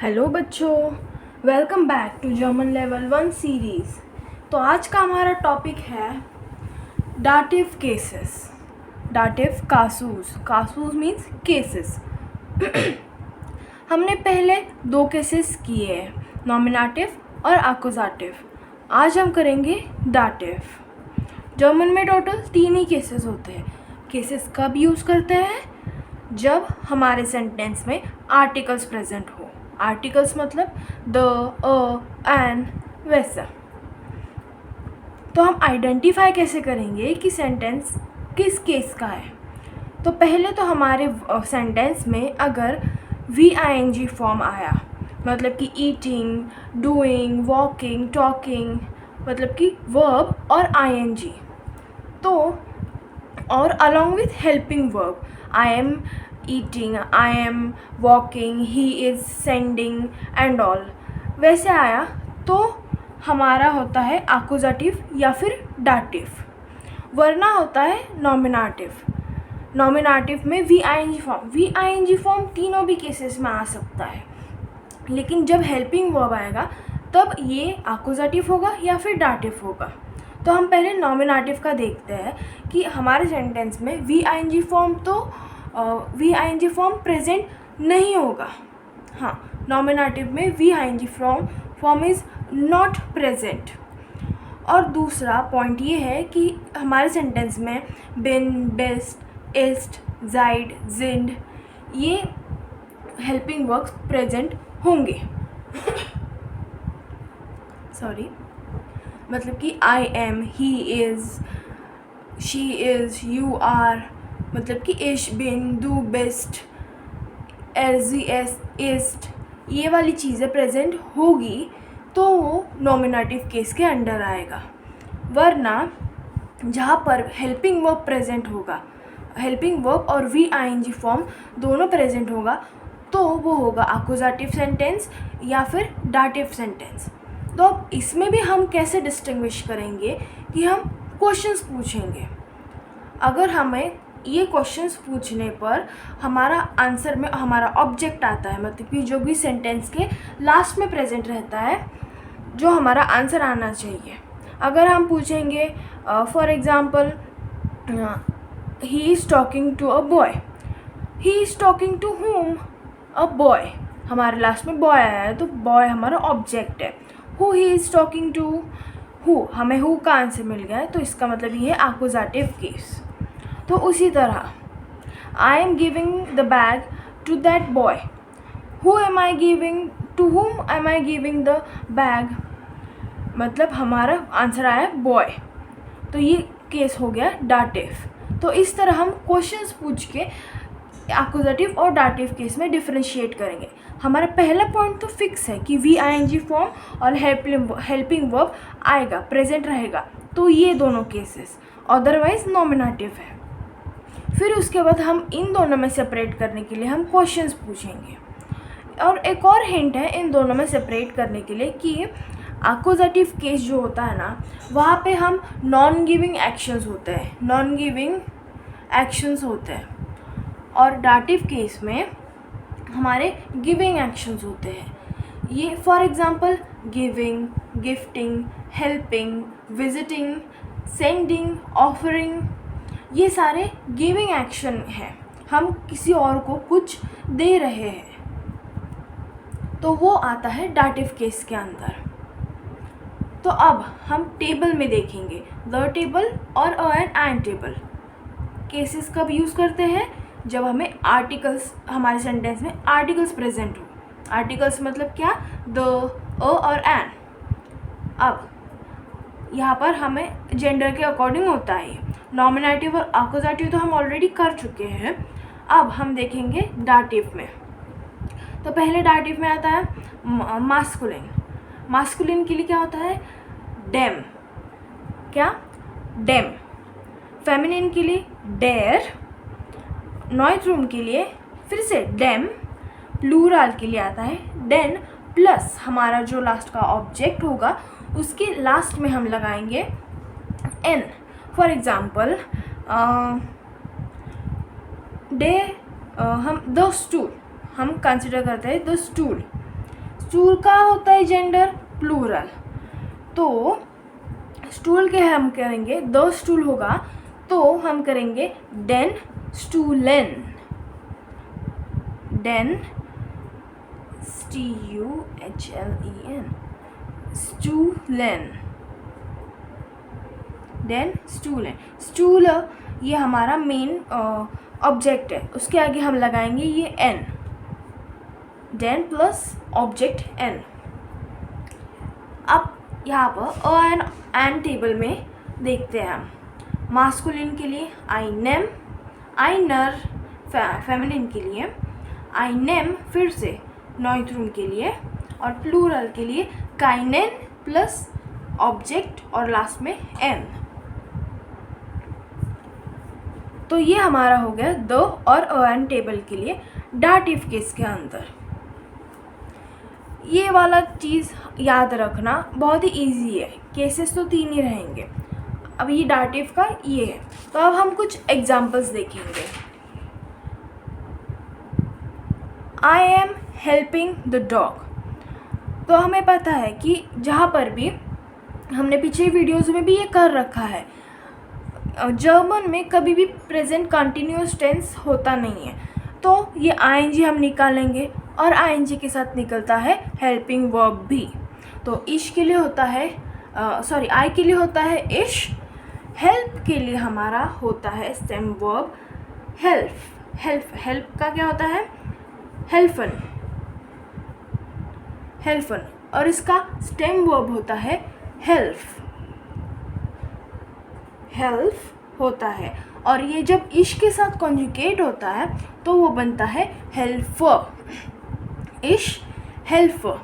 Hello बच्चों, welcome back to German level 1 series. तो आज का हमारा टॉपिक है डाटिव केसेस। डाटिव कासूस, कासूस मीन्स केसेस। हमने पहले 2 केसेस किए हैं, नॉमिनेटिव और एक्कुजेटिव। आज हम करेंगे डाटिव। जर्मन में टोटल 3 ही केसेस होते हैं। केसेस कब यूज़ करते हैं? जब हमारे सेंटेंस में आर्टिकल्स प्रेजेंट हो। आर्टिकल्स मतलब द, एन, वैसा। तो हम आइडेंटिफाई कैसे करेंगे कि सेंटेंस किस केस का है? तो पहले तो हमारे सेंटेंस में अगर VING फॉर्म आया, मतलब कि ईटिंग, डूइंग, वॉकिंग, टॉकिंग, मतलब कि वर्ब और ING, तो और along with helping verb, I am eating, I am walking, he is sending and all, वैसे आया तो हमारा होता है एक्कुजेटिव या फिर डाटिव। वरना होता है नॉमिनेटिव। नॉमिनेटिव में VING फॉर्म तीनों भी केसेस में आ सकता है, लेकिन जब हेल्पिंग वर्ब आएगा तब ये एक्कुजेटिव होगा या फिर डाटिव होगा। तो हम पहले नॉमिनेटिव का देखते हैं कि हमारे सेंटेंस में VING फॉर्म प्रेजेंट नहीं होगा। हाँ, नॉमिनेटिव में VING form is not present. और दूसरा पॉइंट ये है कि हमारे सेंटेंस में बिन, बेस्ट, इस्ट, जाइड, जिंड, ये हेल्पिंग वर्ब्स प्रेजेंट होंगे। सॉरी, मतलब कि I am, he is, she is, you are, मतलब कि इश, बिन, दू, बेस्ट, एस, इस्ट, ये वाली चीज़ें प्रेजेंट होगी तो वो नॉमिनेटिव केस के अंडर आएगा। वरना जहाँ पर हेल्पिंग वर्ब प्रेजेंट होगा, हेल्पिंग वर्ब और VING फॉर्म दोनों प्रेजेंट होगा, तो वो होगा एक्कुजेटिव सेंटेंस या फिर डाटिव सेंटेंस। तो अब इसमें भी हम कैसे डिस्टिंग्विश करेंगे कि हम क्वेश्चंस पूछेंगे। अगर हमें ये क्वेश्चंस पूछने पर हमारा आंसर में हमारा ऑब्जेक्ट आता है, मतलब कि जो भी सेंटेंस के लास्ट में प्रेजेंट रहता है, जो हमारा आंसर आना चाहिए। अगर हम पूछेंगे for example, he is talking to a boy, he is talking to whom? A boy. हमारे लास्ट में बॉय आया है तो बॉय हमारा ऑब्जेक्ट है। Who he is talking to, who, हमें हु का आंसर मिल गया है, तो इसका मतलब ये है एक्कुजेटिव केस। तो उसी तरह I am giving the bag to that boy, who am I giving, to whom am I giving the bag, मतलब हमारा आंसर आया बॉय, तो ये केस हो गया डाटिव। तो इस तरह हम क्वेश्चंस पूछ के एक्कुजेटिव और डाटिव केस में डिफरेंशिएट करेंगे। हमारा पहला पॉइंट तो फिक्स है कि VING फॉर्म और हेल्पिंग वर्ब आएगा, प्रेजेंट रहेगा, तो ये दोनों केसेस, अदरवाइज नॉमिनेटिव है। फिर उसके बाद हम इन दोनों में सेपरेट करने के लिए हम क्वेश्चंस पूछेंगे। और एक और हिंट है इन दोनों में सेपरेट करने के लिए कि एक्कुजेटिव केस जो होता है ना, वहाँ पे हम नॉन गिविंग एक्शंस होते हैं, और डाटिव केस में हमारे गिविंग एक्शंस होते हैं। ये for example giving, gifting, helping, visiting, sending, offering, ये सारे गिविंग एक्शन हैं। हम किसी और को कुछ दे रहे हैं, तो वो आता है डाटिव केस के अंदर। तो अब हम टेबल में देखेंगे द टेबल और अ एंड एंड टेबल। केसेस कब यूज़ करते हैं? जब हमें आर्टिकल्स, हमारे सेंटेंस में आर्टिकल्स प्रेजेंट हो। आर्टिकल्स मतलब क्या? द, अ और एन। अब यहाँ पर हमें जेंडर के अकॉर्डिंग होता है। नॉमिनेटिव और एक्कुजेटिव तो हम ऑलरेडी कर चुके हैं। अब हम देखेंगे डाटिव में। तो पहले डाटिव में आता है मास्कुलिन। मास्कुलिन के लिए क्या होता है? डेम। क्या? डेम। फेमिनिन के लिए डेयर। नॉइट्रूम के लिए फिर से डेम। प्लूरल के लिए आता है डेन, प्लस हमारा जो लास्ट का ऑब्जेक्ट होगा उसके लास्ट में हम लगाएंगे एन। फॉर एग्ज़ाम्पल हम द स्टूल, हम कंसिडर करते हैं द स्टूल। स्टूल का होता है जेंडर प्लूरल, तो स्टूल के हम करेंगे द स्टूल होगा तो हम करेंगे डेन स्टूलेन, डेन STUHLEN, स्टूलेन, देन स्टूलेन। स्टूल ये हमारा मेन ऑब्जेक्ट है, उसके आगे हम लगाएंगे ये N, then plus object N. अब यहाँ पर अ एंड टेबल में देखते हैं हम। मास्कुलिन के लिए आई नेम, आई नर, फेमिनिन के लिए आई नेम, फिर से नॉइथ्रून के लिए, और प्लूरल के लिए काइनेन प्लस ऑब्जेक्ट और लास्ट में एन। तो ये हमारा हो गया द और अ एंड टेबल के लिए डाटिव केस के अंदर। ये वाला चीज़ याद रखना बहुत ही इजी है, केसेस तो 3 ही रहेंगे। अब ये डाटिव का ये है, तो अब हम कुछ एग्जांपल्स देखेंगे। I am helping the dog. तो हमें पता है कि जहाँ पर भी हमने पिछले वीडियोस में भी ये कर रखा है, जर्मन में कभी भी प्रेजेंट कंटिन्यूअस टेंस होता नहीं है, तो ये आईएनजी हम निकालेंगे और आईएनजी के साथ निकलता है हेल्पिंग वर्ब भी। तो इश के लिए होता है आई के लिए होता है इश, हेल्प के लिए हमारा होता है स्टेम वर्ब हेल्प। हेल्प का क्या होता है हेल्फन, हेल्फन, और इसका स्टेम वर्ब होता है हेल्प, हेल्प होता है। और ये जब इश के साथ कॉन्जुगेट होता है तो वो बनता है हेल्पर, इश हेल्पर।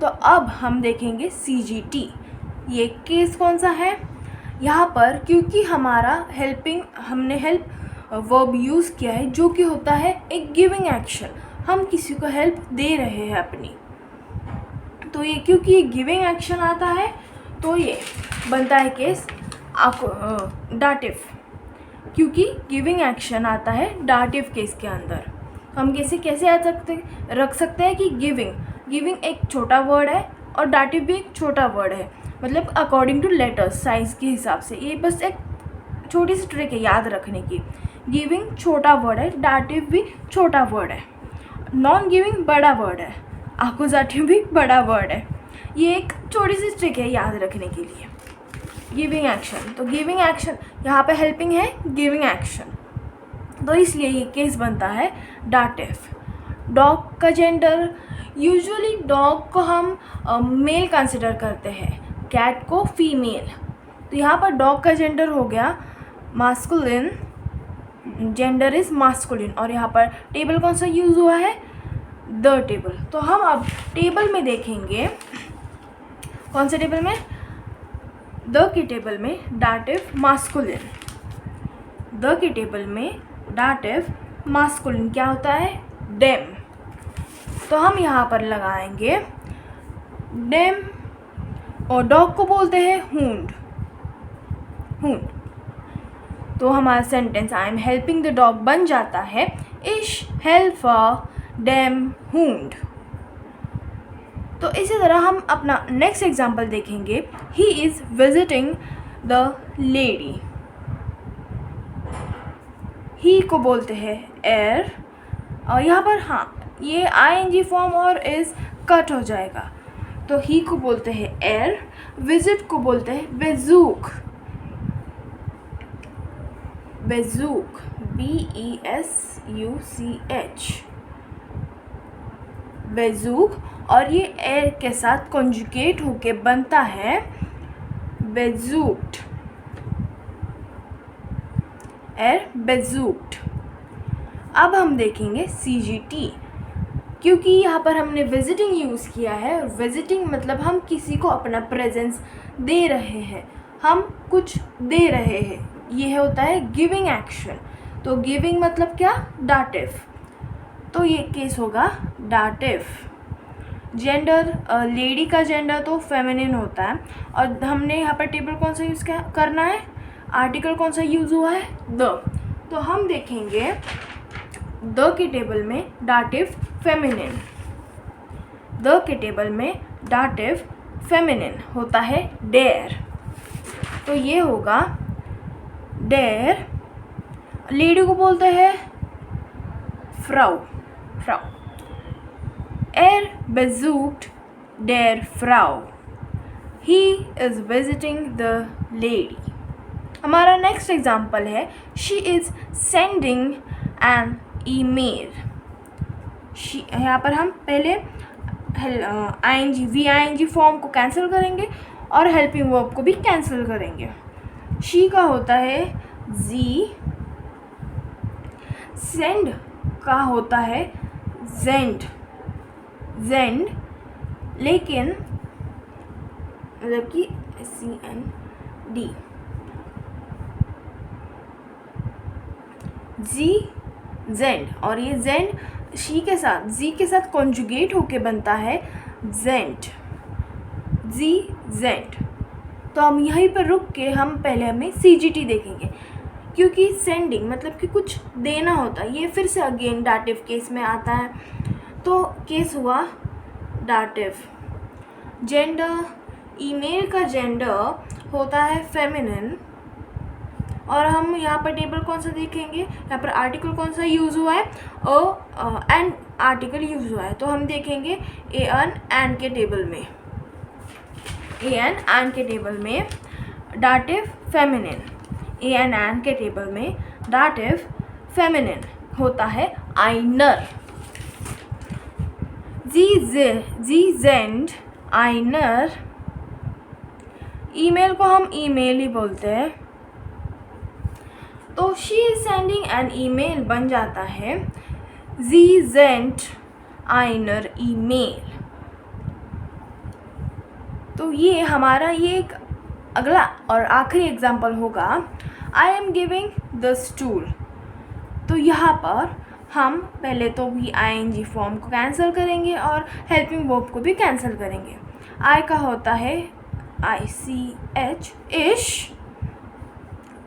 तो अब हम देखेंगे CGT। ये केस कौन सा है यहाँ पर, क्योंकि हमारा हेल्पिंग, हमने हेल्प वर्ब यूज़ किया है जो कि होता है एक गिविंग एक्शन, हम किसी को हेल्प दे रहे हैं अपनी। तो ये क्योंकि ये गिविंग एक्शन आता है तो ये बनता है केस डाटिव, क्योंकि गिविंग एक्शन आता है डाटिव केस के अंदर। हम कैसे रख सकते हैं कि गिविंग एक छोटा वर्ड है और डाटिव भी एक छोटा वर्ड है, मतलब अकॉर्डिंग टू लेटर्स साइज़ के हिसाब से। ये बस एक छोटी सी ट्रिक है याद रखने की। गिविंग छोटा वर्ड है, डाटिव भी छोटा वर्ड है, नॉन गिविंग बड़ा वर्ड है, एक्यूजेटिव भी बड़ा वर्ड है। ये एक छोटी सी ट्रिक है याद रखने के लिए। गिविंग एक्शन, तो गिविंग एक्शन यहाँ पे हेल्पिंग है गिविंग एक्शन, तो इसलिए ये केस बनता है डाटिव। डॉग का जेंडर, यूजुअली डॉग को हम मेल कंसिडर करते हैं, कैट को फीमेल। तो यहाँ पर डॉग का जेंडर हो गया मास्कुलिन, जेंडर इज़ मास्कुलिन, और यहाँ पर टेबल कौन सा यूज़ हुआ है द टेबल। तो हम अब टेबल में देखेंगे, कौन से टेबल में, द की टेबल में dative masculine, the key table में डाटिव मास्कुलिन क्या होता है डेम। तो हम यहाँ पर लगाएंगे डेम, और डॉग को बोलते हैं हुंड, हुंड। तो हमारा sentence I am helping the dog बन जाता है इश हेल्पर डेम हुंड। तो इसी तरह हम अपना नेक्स्ट एग्जाम्पल देखेंगे। He is visiting the lady, he को बोलते हैं एर, और यहाँ पर हाँ ये आईएनजी फॉर्म और इज़ कट हो जाएगा, तो ही को बोलते हैं एर, विजिट को बोलते हैं बेजूक, बेजूक BESUCH, बेजूक, और ये एर के साथ कॉन्जुगेट होके बनता है बेजूक्ड, एर बेजूक्ड। अब हम देखेंगे CGT, क्योंकि यहाँ पर हमने विजिटिंग यूज़ किया है। विजिटिंग मतलब हम किसी को अपना प्रेजेंस दे रहे हैं, हम कुछ दे रहे हैं, ये होता है गिविंग एक्शन। तो गिविंग मतलब क्या डाटिव, तो ये केस होगा डाटिव। जेंडर, लेडी का जेंडर तो फेमिनिन होता है, और हमने यहाँ पर टेबल कौन सा यूज़ करना है, आर्टिकल कौन सा यूज़ हुआ है द। तो हम देखेंगे द की टेबल में डाटिव फेमिनिन, द के टेबल में डाटिव फेमिनिन होता है डेयर, तो ये होगा डेयर। लेडी को बोलते हैं फ्राउ, फ्राउ। बेज़ूक्ट डेयर फ्राउ, he is visiting the lady. हमारा नेक्स्ट एग्जाम्पल है she is sending an email. यहाँ पर हम पहले वी फॉर्म को कैंसिल करेंगे और हेल्पिंग वर्ब को भी कैंसिल करेंगे। शी का होता है जी, सेंड का होता है जेंड, जेंड, लेकिन मतलब कि CND, जी जेंड, और ये जेंड शी के साथ जी के साथ कॉन्जुगेट होके बनता है जेंट, जी जेंट। तो हम यहीं पर रुक के हम पहले हमें CGT देखेंगे, क्योंकि सेंडिंग मतलब कि कुछ देना होता है। ये फिर से अगेन डाटिव केस में आता है, तो केस हुआ डाटिव। जेंडर, ईमेल का जेंडर होता है फेमिनिन, और हम यहाँ पर टेबल कौन सा देखेंगे, यहाँ पर आर्टिकल कौन सा यूज़ हुआ है, एन आर्टिकल यूज़ हुआ है, तो हम देखेंगे एन के टेबल में, एन के टेबल में डाटिव फेमिनिन, एन के टेबल में डाटिव फेमिनिन होता है आइनर। जी जेंड आइनर, ईमेल को हम ईमेल ही बोलते हैं, तो she is sending an email बन जाता है जी जेंट आइनर ईमेल। तो ये हमारा ये एक अगला और आखिरी एग्जाम्पल होगा आई एम गिविंग द स्टूल। तो यहाँ पर हम पहले तो भी ING फॉर्म को कैंसिल करेंगे और हेल्पिंग वर्ब को भी कैंसिल करेंगे। आई का होता है ICH, इश।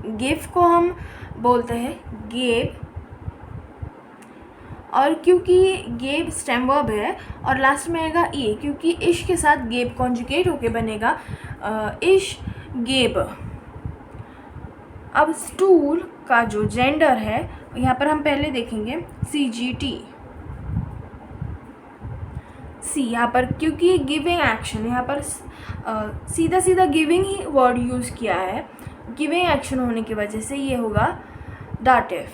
गिव को हम बोलते हैं गेब, और क्योंकि गेब स्टेम वर्ब है और लास्ट में आएगा ई, क्योंकि इश के साथ गेब कॉन्जुगेट होके बनेगा इश गेब। अब स्टूल का जो जेंडर है यहाँ पर हम पहले देखेंगे CGT, सी यहाँ पर क्योंकि गिविंग एक्शन, यहाँ पर सीधा सीधा गिविंग ही वर्ड यूज़ किया है, गिविंग एक्शन होने की वजह से ये होगा डाटिव।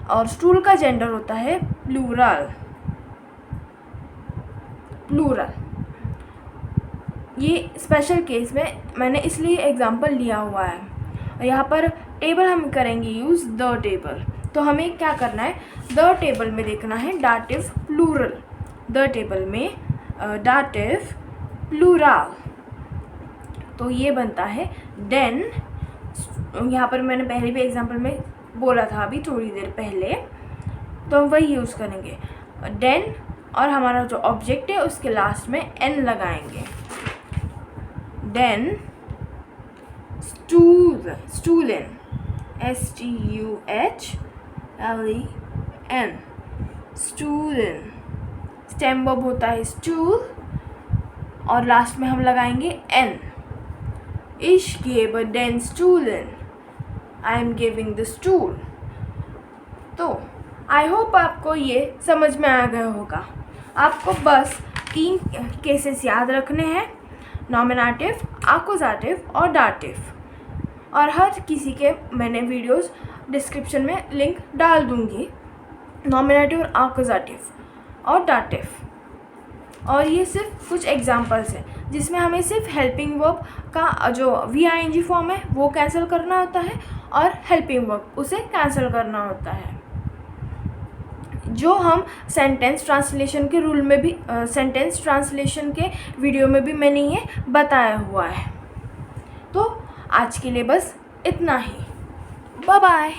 और स्टूल का जेंडर होता है प्लूरल, प्लूरल। ये स्पेशल केस में मैंने इसलिए एग्जांपल लिया हुआ है। यहाँ पर टेबल हम करेंगे यूज़ द टेबल, तो हमें क्या करना है, द टेबल में देखना है डाटिव प्लूरल, द टेबल में डाटिव प्लूरल, तो ये बनता है देन। यहाँ पर मैंने पहले भी एग्जांपल में बोला था अभी थोड़ी देर पहले, तो हम वही यूज़ करेंगे देन, और हमारा जो ऑब्जेक्ट है उसके लास्ट में n लगाएंगे। देन स्टूलन, STUHLEN, स्टूलन। स्टेम वर्ब होता है स्टूल और लास्ट में हम लगाएंगे n। इश गेव देन स्टूलन, I am giving the stool. तो आई होप आपको ये समझ में आ गया होगा। आपको बस 3 केसेस याद रखने हैं, नॉमिनेटिव, आकुजाटिव और डाटिव, और हर किसी के मैंने वीडियोस डिस्क्रिप्शन में लिंक डाल दूँगी, नॉमिनेटिव और आकुजाटिव और डाटिव। और ये सिर्फ कुछ एग्जांपल्स हैं जिसमें हमें सिर्फ हेल्पिंग वर्ब का जो VING फॉर्म है वो कैंसिल करना होता है और हेल्पिंग वर्ब उसे कैंसिल करना होता है, जो हम सेंटेंस ट्रांसलेशन के रूल में भी सेंटेंस ट्रांसलेशन के वीडियो में भी मैंने ये बताया हुआ है। तो आज के लिए बस इतना ही, बाय बाय।